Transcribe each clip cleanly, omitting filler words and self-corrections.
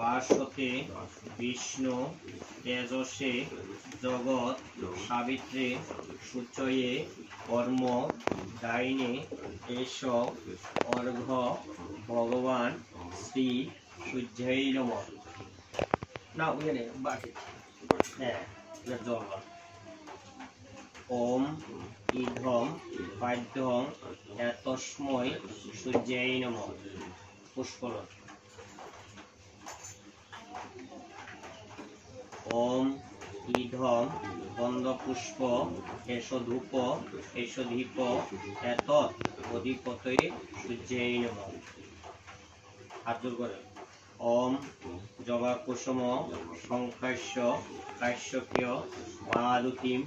বাসতে বিষ্ণু তেজসে জগৎ সাবিত্রী সূচয়ে কর্ম ডাইনে এস অর্ঘ ভগবান শ্রী সূর্যায় নমঃ। না বুঝে বাকি হ্যাঁ জল ওম ইধম পাদ্যং তস্মৈ সূর্যায় নমঃ। পুষ্পলন ওম ইধম গন্ধপুষ্প এষ ধূপ এষ দীপ এত অধিপতে সূর্যায় নমঃ। হাত জোর করে ওম জবা কুসুম সংখ্যাস্য কাশ্যপ্রিয় মালুতিম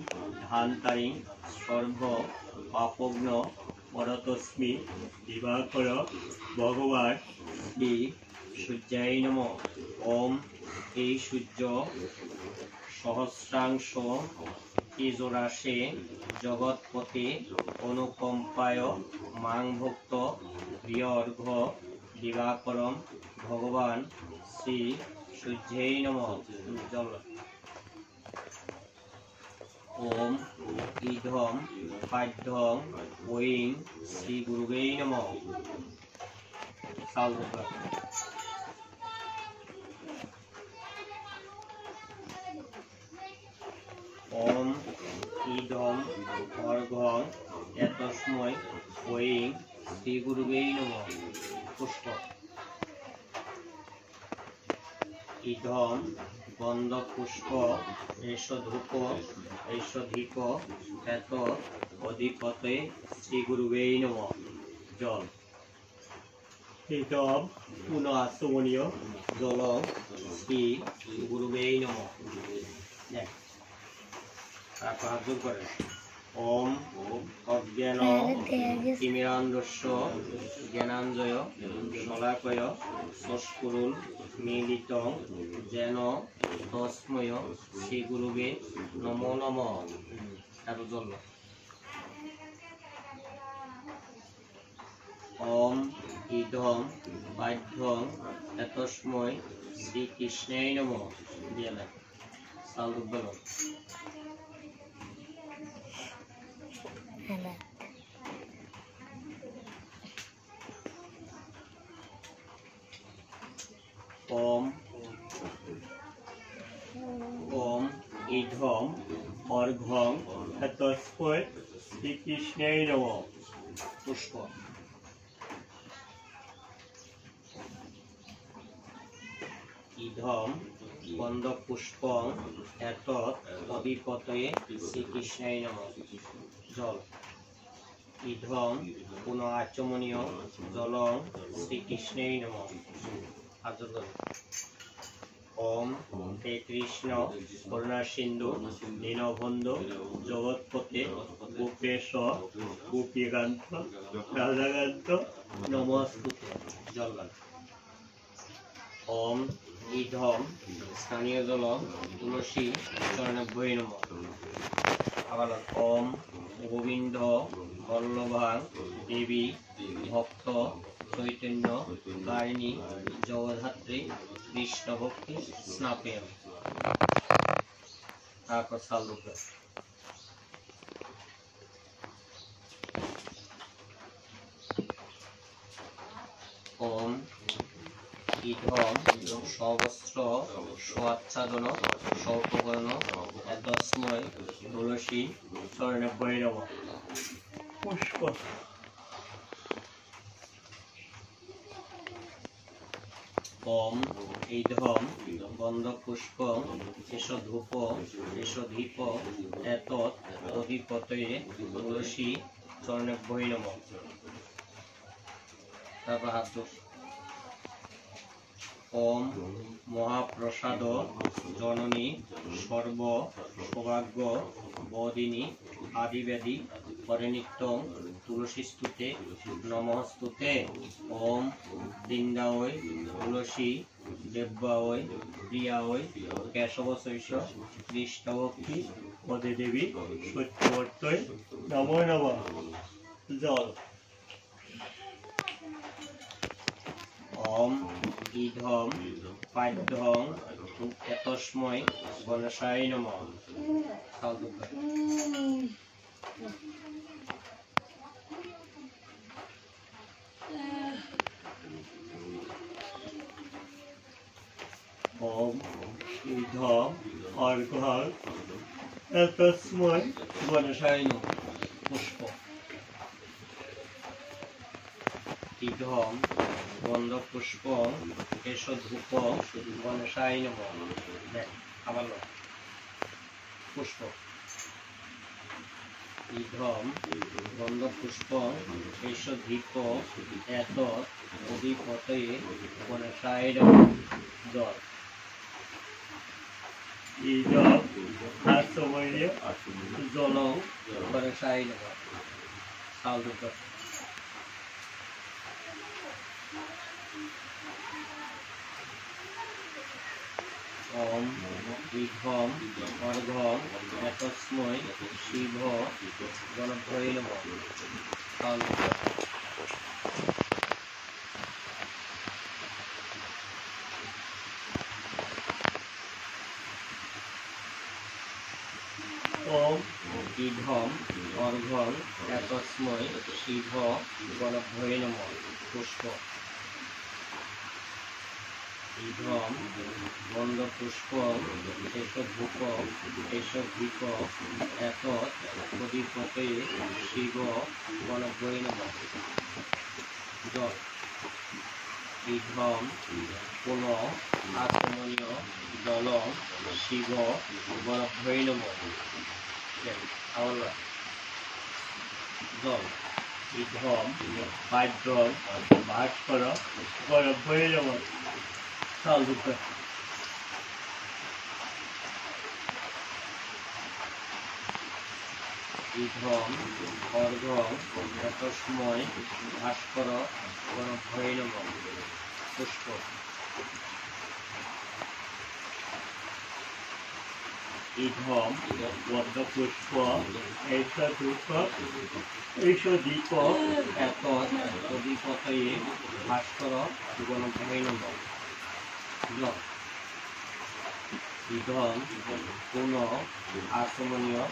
ধান্তারিং সর্ব অপগ্ন পরতস্মি দিবাকর ভগবান শ্রী সূর্যায় নমঃ। ওম এই সূর্য সহস্রাংশ তেজরাশে জগৎপতি অনুকম্পায় মাং ভক্ত প্রিয় অর্ঘ্য দিবাকরম ভগবান শ্রী সূর্যায় নমঃ। জল ওম ইধম পাদ্যং ঐং শ্রী গুরুবে নমঃ। ওম ইধম অর্ঘ্যং তস্মৈ ঐং শ্রী গুরুবে নমঃ। পুষ্প ইধম গন্ধ পুষ্প এষ ধূপ এষ দীপ এত অধিপতে শ্রী গুরুবে নমঃ। জল ইধম পুনঃ আচমনীয় জল শ্রী গুরুবে নমঃ। তারপর হাত জোর করে ওম অজ্ঞান তিমিরান্ধস্য জ্ঞানাঞ্জয় শলাকয় চক্ষুরুল মিলিতং যেন তস্মৈ শ্রী গুরুবে নমো নমঃ। এত জল ওম ইধম পাদ্যং তস্মৈ শ্রীকৃষ্ণায় নমঃ। দিয়ে না সাল দুর্বল ওম ওম ইধম অর্ঘ্যং তস্মৈ শ্রীকৃষ্ণায় নমঃ। পুষ্প ইধম গন্ধ পুষ্পং এতৎ অধিপতয়ে শ্রীকৃষ্ণায় নমঃ। জল ইধম পুনঃ আচমনীয় জলং শ্রীকৃষ্ণায় নমঃ। ওম হে কৃষ্ণ করুণা সিন্ধু দীনবন্ধু জগৎপতে গোপেশ গোপীকান্ত রাধাকান্ত নমস্তুতে। জল ওম ইধম স্থানীয় জল তুলসী চরণাভ্যৈ নমঃ। আবার ওম গোবিন্দ বল্লভাং দেবী ভক্ত চৈতন্য কারিণী জগদ্ধাত্রী কৃষ্ণ ভক্তি স্নাপেয়ম। তারপর সাল রূপে ওম ইধম সবস্ত্র স্বাচ্ছাদন সৌপকরণ তস্মৈ তুলসী চরণাভ্যৈ নমঃ। পুষ্প ওম ইধম গন্ধ পুষ্প এষ ধূপ এষ দীপ এতৎ অধিপতয়ে তুলসী চরণাভ্যৈ নমঃ। তারপর হাত ওম মহাপ্রসাদ জননী সর্ব সৌভাগ্য বদিনী আদিবেদী পরিনিত্যং তুলসীস্তুতে নমস্তুতে। ওম বৃন্দায় তুলসী দেব্যায় প্রিয়ায় কেশবশৈষ কৃষ্ণভক্তি পদে দেবী সত্যবর্তয় নমো নমঃ। জল ওম ইধম পাদ্যং তস্মৈ গণেশায় নমঃ। ওম ইধম অর্ঘ্যং তস্মৈ গণেশায় নমঃ। পুষ্প। ইধম গন্ধ পুষ্প এস ধূপ গণেশায় নমঃ। আবার পুষ্প। ইধম গন্ধ পুষ্প এস ধীপ এত অধিপতে গণেশায় নমঃ। জল। ইদম আসময় জলং গণেশায় নমঃ। ওম ইধম অর্ঘ্যং তস্মৈ শিব গণভ্যৈ নমঃ। ওম ইধম অর্ঘ্যং তস্মৈ শিব গণভ্যৈ নমঃ। পুষ্প। ইধম গন্ধ পুষ্প এস ধূপ এস ধীপ এত অধিপতে শিব গণভ্যৈ নমঃ। জল। ইধম পুনঃ আচমনীয় জলং শিব গণভ্যৈ নমঃ। জল। ইধম পাদ্যং ভাস্কর গণভ্যৈ নমঃ। ইধম অর্ঘ্যং তস্মৈ ভাস্কর গণভ্যৈ নমঃ। পুষ্প। ইধম পদ্ম পুষ্প এস ধূপ এস দীপ এত অধিপতে ভাস্কর গণভ্যৈ নমঃ। জল। ইধম পুনঃ আচমনীয়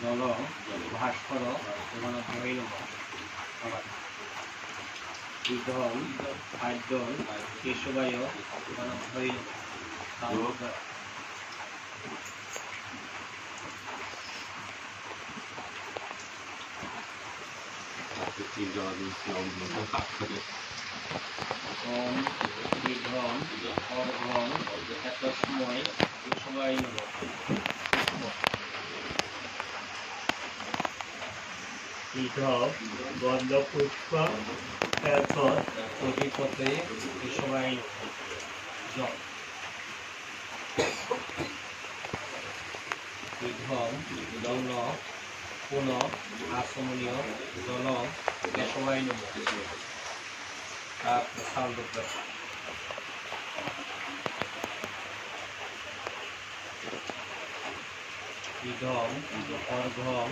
জলং ভাস্কর গণভ্যৈ নমঃ। ইধম পাদ্যং কেশবায় গণভ্যৈ নমঃ। ওম ইধম অর্ঘ্যং তস্মৈ কেশবায় নমঃ। ইধম গন্ধ পুষ্প এত অধিপতে কেশবায় নমঃ। জল। ইধম দণ্ড পুনঃ আচমনীয় জলং কেশবায় নমঃ। ইধম অর্ঘ্যং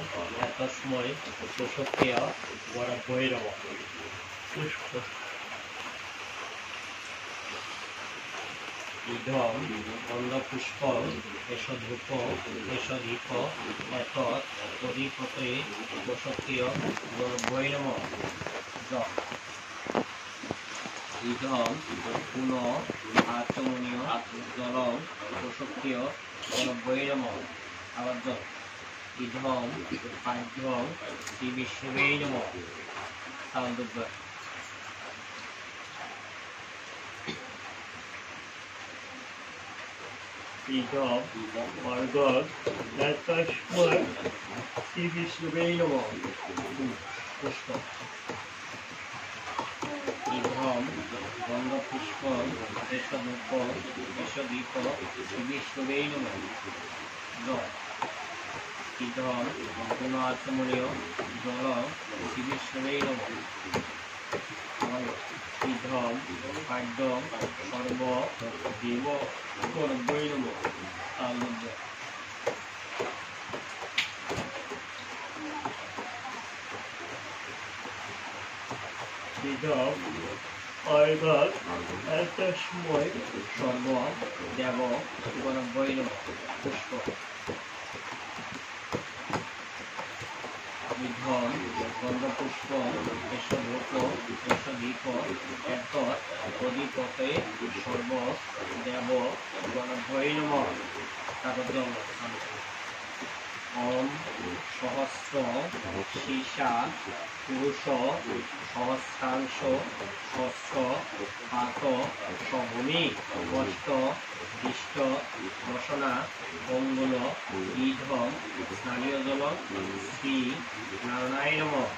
তস্মৈ সুষুপ্তয়ে গণভ্যৈ নমঃ। পুষ্প। ইধম গন্ধ পুষ্প এস ধূপ এস দীপ এত অধিপতে সুষুপ্তয়ে গণভ্যৈ নমঃ। জল। ইধম পুনঃ আচমনীয় জলং সুষুপ্তয়ে গণভ্যৈ নমঃ। আবার জল। ইধম পাদ্যং শ্রী বিষ্ণুবে নমঃ। ইধম অর্ঘ্যং তস্মৈ শ্রী বিষ্ণুবে নমঃ। পুষ্প। ইধম গন্ধ পুষ্প এস ধূপ এস দীপ শ্রী বিষ্ণুবে নমঃ। জল। ইধম পুনঃ আচমনীয় জলং শ্রী বিষ্ণুবে নমঃ। ইধম পাদ্যং সর্ব দেব গণভ্যৈ নমঃ। ইধম অর্ঘ্য একটার সময় সর্ব দেব গণভৈ নমঃ পুষ্প বিধন গন্ধপুষ্প এষধূপ এষদীপ এতৎ অধিপতে সর্ব দেব গণভৈ নমঃ তারপর ওম সহস্র শীর্ষা পুরুষ সহস্রাংশ সহস্র পাত সভূমি কষ্ট দৃষ্ট রসনা অঙ্গুল ঈধম স্নানীয় জল শ্রী নারায়ণ নমঃ।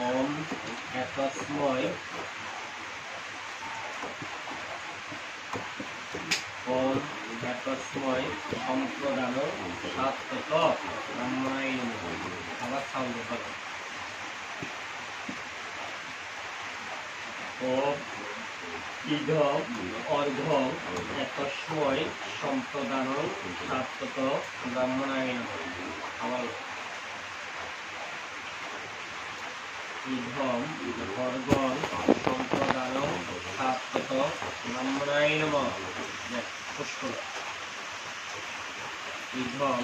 ওম একস্মৈ ওম একস্মৈ সম্প্রদান সাত্তত ব্রহ্মণায় নমঃ। আবার সাউন্ড ভালো। ওম ইদম অর্ঘ্যং একস্মৈ সম্প্রদান সাত্তত ব্রহ্মণায় নমঃ। আবার ইদম অর্ঘ্যং সম্প্রদান সাত্তত ব্রহ্মণায় নমঃ। পুষ্প ইধম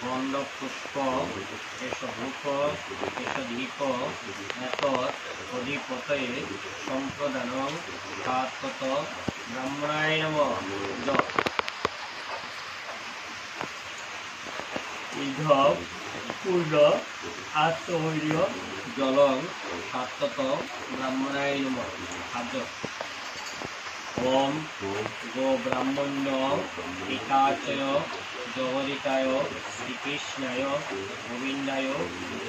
গন্ধ পুষ্প এষধূপ এষদীপ এতৎ অধিপতয়ে সম্প্রদান সাত্তত ব্রহ্মণায় নমঃ। ইধম পূর্ণ আত্মৈর্য জলং সাত্তত ব্রাহ্মণায় নমঃ। খাদ্য ওম গো ব্রাহ্মণ্য পিতাচয় জগদিতায় শ্রীকৃষ্ণায় গোবিন্দায়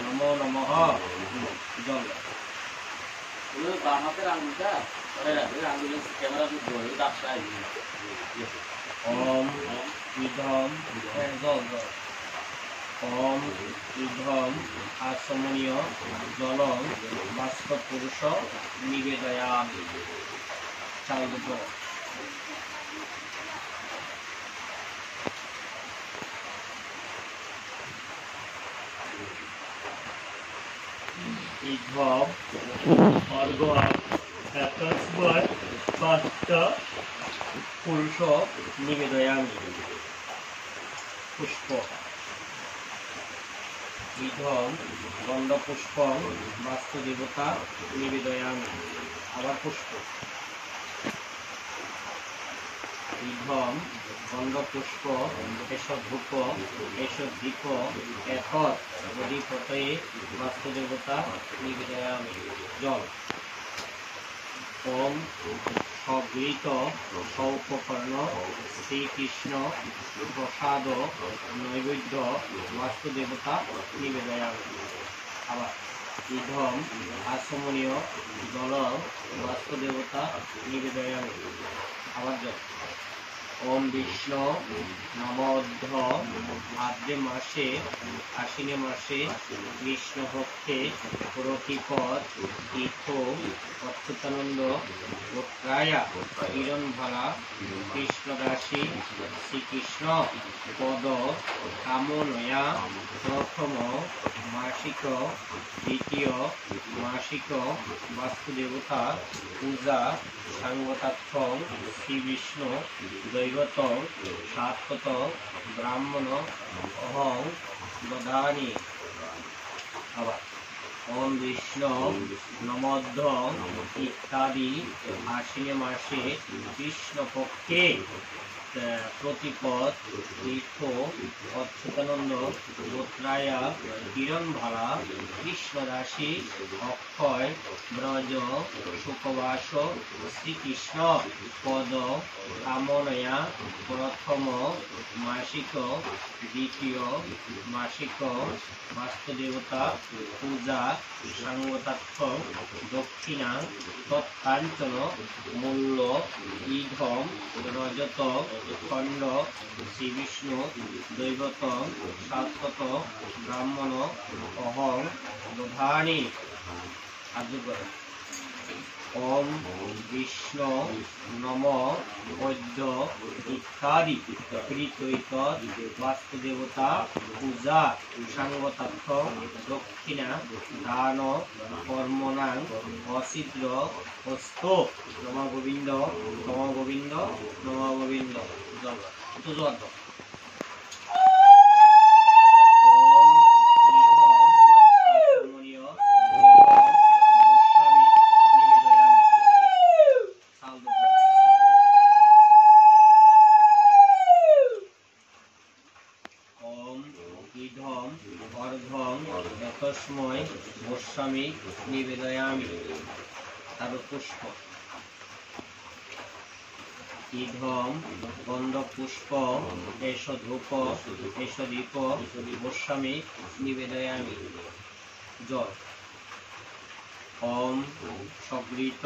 নমো নমঃ। জল ওম ইধম জল ওম ইধম আসমনীয় জলং বাষ্পপুরুষ নিবেদয়ামি। চাল দুটো ইধম অর্ঘ্য একস্মৈ পাত্র পুরুষ নিবেদয়ামি। পুষ্প ইধম গন্ধপুষ্পং বাস্তুদেবতা নিবেদয়ামি। আবার পুষ্প ইধম গন্ধপুষ্প এষধূপ এষদীপ এতৎ অধিপতয়ে বাস্তুদেবতা নিবেদয়ামি। জল ওম সগৃহীত সৌপকর্ণ শ্রীকৃষ্ণ প্রসাদ নৈবেদ্য বাস্তুদেবতা নিবেদয়ামি। আবার ইধম আসমনীয় জল বাস্তুদেবতা নিবেদয়ামি। আবার জল ওম বিষ্ণু নমোদ্ধ ভাদ্রে মাসে আশ্বিনে মাসে কৃষ্ণপক্ষে প্রতিপদ তীর্থ অচ্যুতানন্দ গোত্রায়া কিরণভালা কৃষ্ণদাসী শ্রীকৃষ্ণ পদ কামনয়া প্রথম মাসিক দ্বিতীয় মাসিক বাস্তুদেবতা পূজা সাঙ্গতার্থং শ্রী বিষ্ণু দৈবত সাত্তত ব্রাহ্মণ অহং দদামি। আবার ওম বিষ্ণু নমোদ্ধ ইত্যাদি আশ্বিনে মাসে কৃষ্ণপক্ষে প্রতিপদ তীর্থ অচ্যুতানন্দ গোত্রায়া কিরণভালা কৃষ্ণদাসী অক্ষয় ব্রজ সুখবাস শ্রীকৃষ্ণ পদ কামনয়া প্রথম মাসিক দ্বিতীয় মাসিক বাস্তুদেবতা পূজা সাঙ্গতার্থ দক্ষিণা তৎকাঞ্চন মূল্য ইধম রজত খণ্ড শ্রীবিষ্ণু দৈবত সাত্তত ব্রাহ্মণ অহং দধানি। ওম বিষ্ণু নম বৈদ্য ইত্যাদি কৃতৈত বাস্তুদেবতা পূজা সাঙ্গতার্থ দক্ষিণা দান কর্মণাং অছিদ্র হস্ত নম গোবিন্দ নম গোবিন্দ নম গোবিন্দ জল তো জল ইধম অর্ধম যতস্মৈ গোস্বামী নিবেদয়ামি তারপর পুষ্প ইধম গন্ধ পুষ্প এষ ধূপ এষ দীপ গোস্বামী নিবেদয়ামি জল ওম সগৃহীত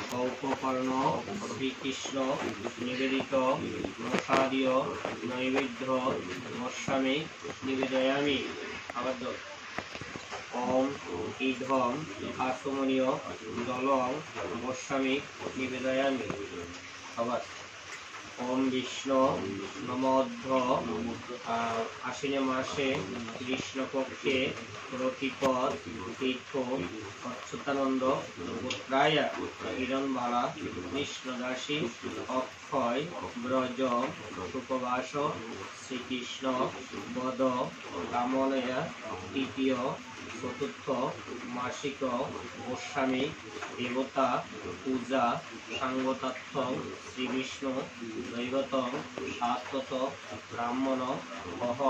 সৌপকর্ণ শ্রীকৃষ্ণ নিবেদিত প্রসাদীয় নৈবেদ্য গোস্বামী নিবেদয়ামি আবার জল ওম ইধম আসমনীয় জলং গোস্বামী নিবেদয়ামি আবার ওম বিষ্ণু নমোর্ধ আশ্বিনে মাসে কৃষ্ণপক্ষে রতিপদ তীর্থ অচ্যুতানন্দ পুত্রায় হিরণবালা কৃষ্ণদাসী অক্ষয় ব্রজ সুপবাস শ্রীকৃষ্ণ বদ কামনয়া তৃতীয় চতুর্থ মাসিক গোস্বামী দেবতা পূজা সাঙ্গতার্থ শ্রী বিষ্ণু দৈবতম শাশ্বত ব্রাহ্মণ অহ